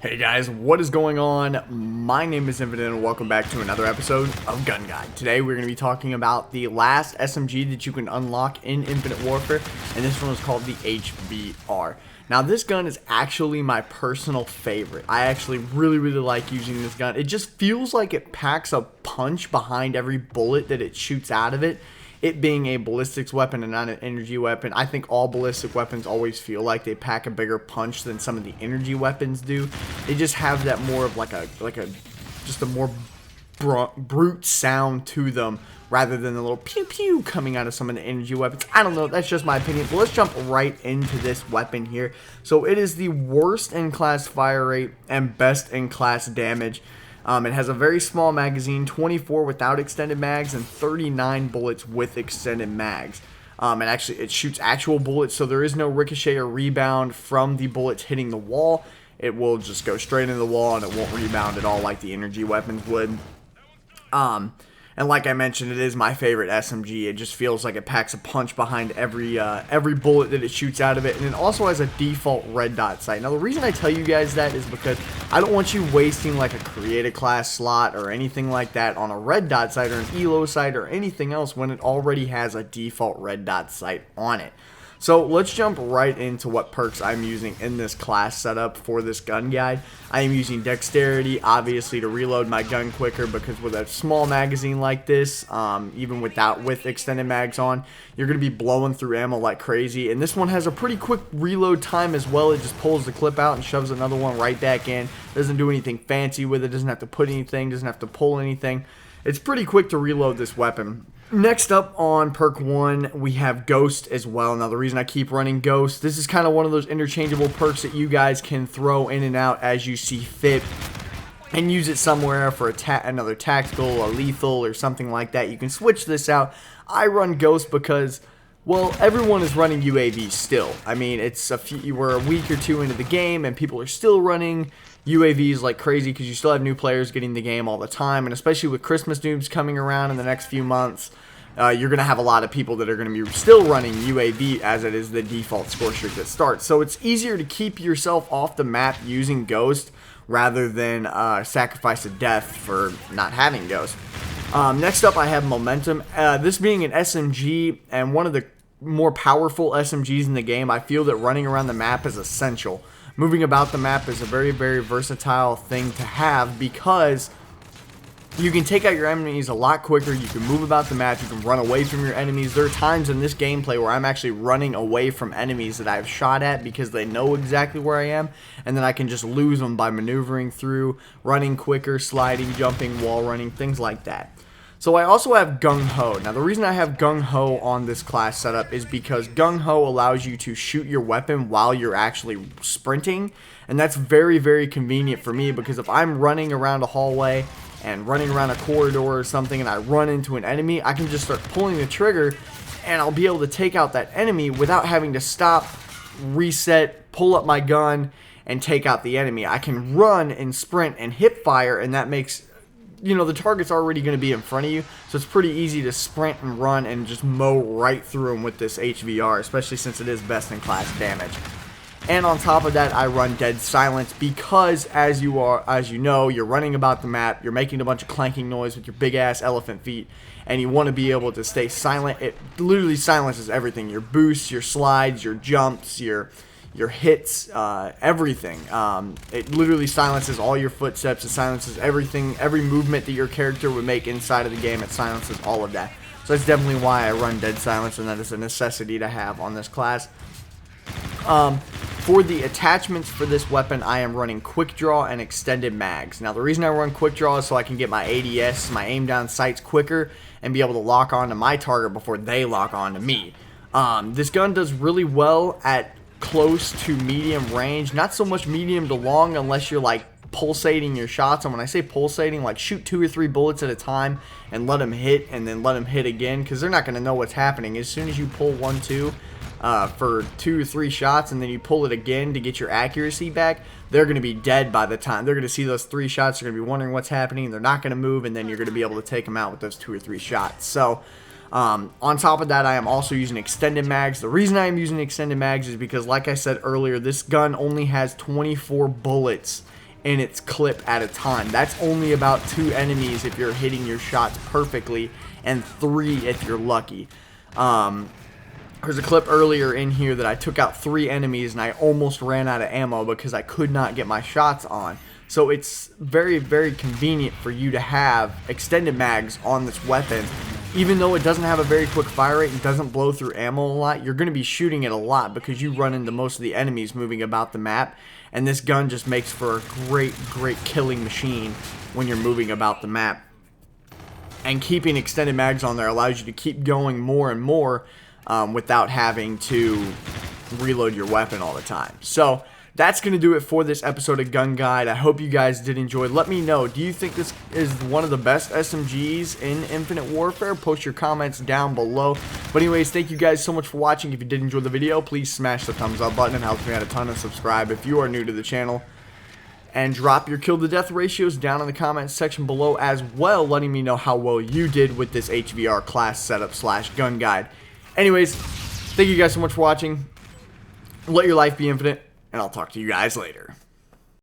Hey guys, what is going on? My name is Infinite and welcome back to another episode of Gun Guide. Today we're going to be talking about the last SMG that you can unlock in Infinite Warfare, and this one is called the HVR. Now this gun is actually my personal favorite. I actually really like using this gun. It just feels like it packs a punch behind every bullet that it shoots out of it. It being a ballistics weapon and not an energy weapon, I think all ballistic weapons always feel like they pack a bigger punch than some of the energy weapons do. They just have that more of like a just a more brute sound to them rather than the little pew pew coming out of some of the energy weapons. I don't know, that's just my opinion. But let's jump right into this weapon here. So it is the worst in class fire rate and best in class damage. It has a very small magazine, 24 without extended mags and 39 bullets with extended mags. And actually it shoots actual bullets, so there is no ricochet or rebound from the bullets hitting the wall. It will just go straight into the wall and it won't rebound at all like the energy weapons would. And like I mentioned, it is my favorite SMG. It just feels like it packs a punch behind every bullet that it shoots out of it. And it also has a default red dot sight. Now, the reason I tell you guys that is because I don't want you wasting like a creative class slot or anything like that on a red dot sight or an ELO sight or anything else when it already has a default red dot sight on it. So let's jump right into what perks I'm using in this class setup for this gun guide. I am using dexterity, obviously, to reload my gun quicker, because with a small magazine like this, even with extended mags on, you're going to be blowing through ammo like crazy. And this one has a pretty quick reload time as well. It just pulls the clip out and shoves another one right back in. Doesn't do anything fancy with it, doesn't have to put anything, doesn't have to pull anything. It's pretty quick to reload this weapon. Next up on perk 1, we have Ghost as well. Now the reason I keep running Ghost, this is kind of one of those interchangeable perks that you guys can throw in and out as you see fit and use it somewhere for another tactical, a lethal, or something like that. You can switch this out. I run Ghost because, well, everyone is running UAVs still. I mean, we're a week or two into the game and people are still running UAVs like crazy because you still have new players getting the game all the time, and especially with Christmas noobs coming around in the next few months, you're going to have a lot of people that are going to be still running UAV as it is the default score streak that starts. So it's easier to keep yourself off the map using Ghost rather than sacrifice a death for not having Ghost. Next up, I have Momentum. This being an SMG and one of the more powerful SMGs in the game, I feel that running around the map is essential. Moving about the map is a very versatile thing to have because you can take out your enemies a lot quicker. You can move about the map. You can run away from your enemies. There are times in this gameplay where I'm actually running away from enemies that I've shot at because they know exactly where I am, and then I can just lose them by maneuvering through, running quicker, sliding, jumping, wall running, things like that. So I also have Gungho. Now the reason I have Gungho on this class setup is because Gungho allows you to shoot your weapon while you're actually sprinting, and that's very convenient for me because if I'm running around a hallway and running around a corridor or something and I run into an enemy, I can just start pulling the trigger and I'll be able to take out that enemy without having to stop, reset, pull up my gun, and take out the enemy. I can run and sprint and hip fire, and that makes, you know, the target's already going to be in front of you, so it's pretty easy to sprint and run and just mow right through them with this HVR, especially since it is best in class damage. And on top of that, I run Dead Silence because, as you know, you're running about the map, you're making a bunch of clanking noise with your big ass elephant feet, and you want to be able to stay silent. It literally silences everything: your boosts, your slides, your jumps, your hits, everything. It literally silences all your footsteps. It silences everything, every movement that your character would make inside of the game. It silences all of that. So that's definitely why I run Dead Silence, and that is a necessity to have on this class. For the attachments for this weapon, I am running Quick Draw and Extended Mags. Now the reason I run Quick Draw is so I can get my ADS, my aim down sights quicker, and be able to lock onto my target before they lock onto me. This gun does really well at close to medium range, not so much medium to long unless you're like pulsating your shots. And when I say pulsating, like shoot 2 or 3 bullets at a time and let them hit and then let them hit again, because they're not going to know what's happening. As soon as you pull 1-2 for 2 or 3 shots and then you pull it again to get your accuracy back, they're going to be dead by the time. They're going to see those 3 shots, they're going to be wondering what's happening, they're not going to move, and then you're going to be able to take them out with those 2 or 3 shots. So on top of that, I am also using extended mags. The reason I am using extended mags is because, like I said earlier, this gun only has 24 bullets in its clip at a time. That's only about 2 enemies if you're hitting your shots perfectly, and 3 if you're lucky. There's a clip earlier in here that I took out 3 enemies and I almost ran out of ammo because I could not get my shots on. So it's very, very convenient for you to have extended mags on this weapon. Even though it doesn't have a very quick fire rate and doesn't blow through ammo a lot, you're going to be shooting it a lot because you run into most of the enemies moving about the map. And this gun just makes for a great, great killing machine when you're moving about the map. And keeping extended mags on there allows you to keep going more and more without having to reload your weapon all the time. So that's going to do it for this episode of Gun Guide. I hope you guys did enjoy. Let me know, do you think this is one of the best SMGs in Infinite Warfare? Post your comments down below. But anyways, thank you guys so much for watching. If you did enjoy the video, please smash the thumbs up button. It helps me out a ton, and subscribe if you are new to the channel. And drop your kill to death ratios down in the comments section below as well, letting me know how well you did with this HVR class setup / gun guide. Anyways, thank you guys so much for watching. Let your life be infinite, and I'll talk to you guys later.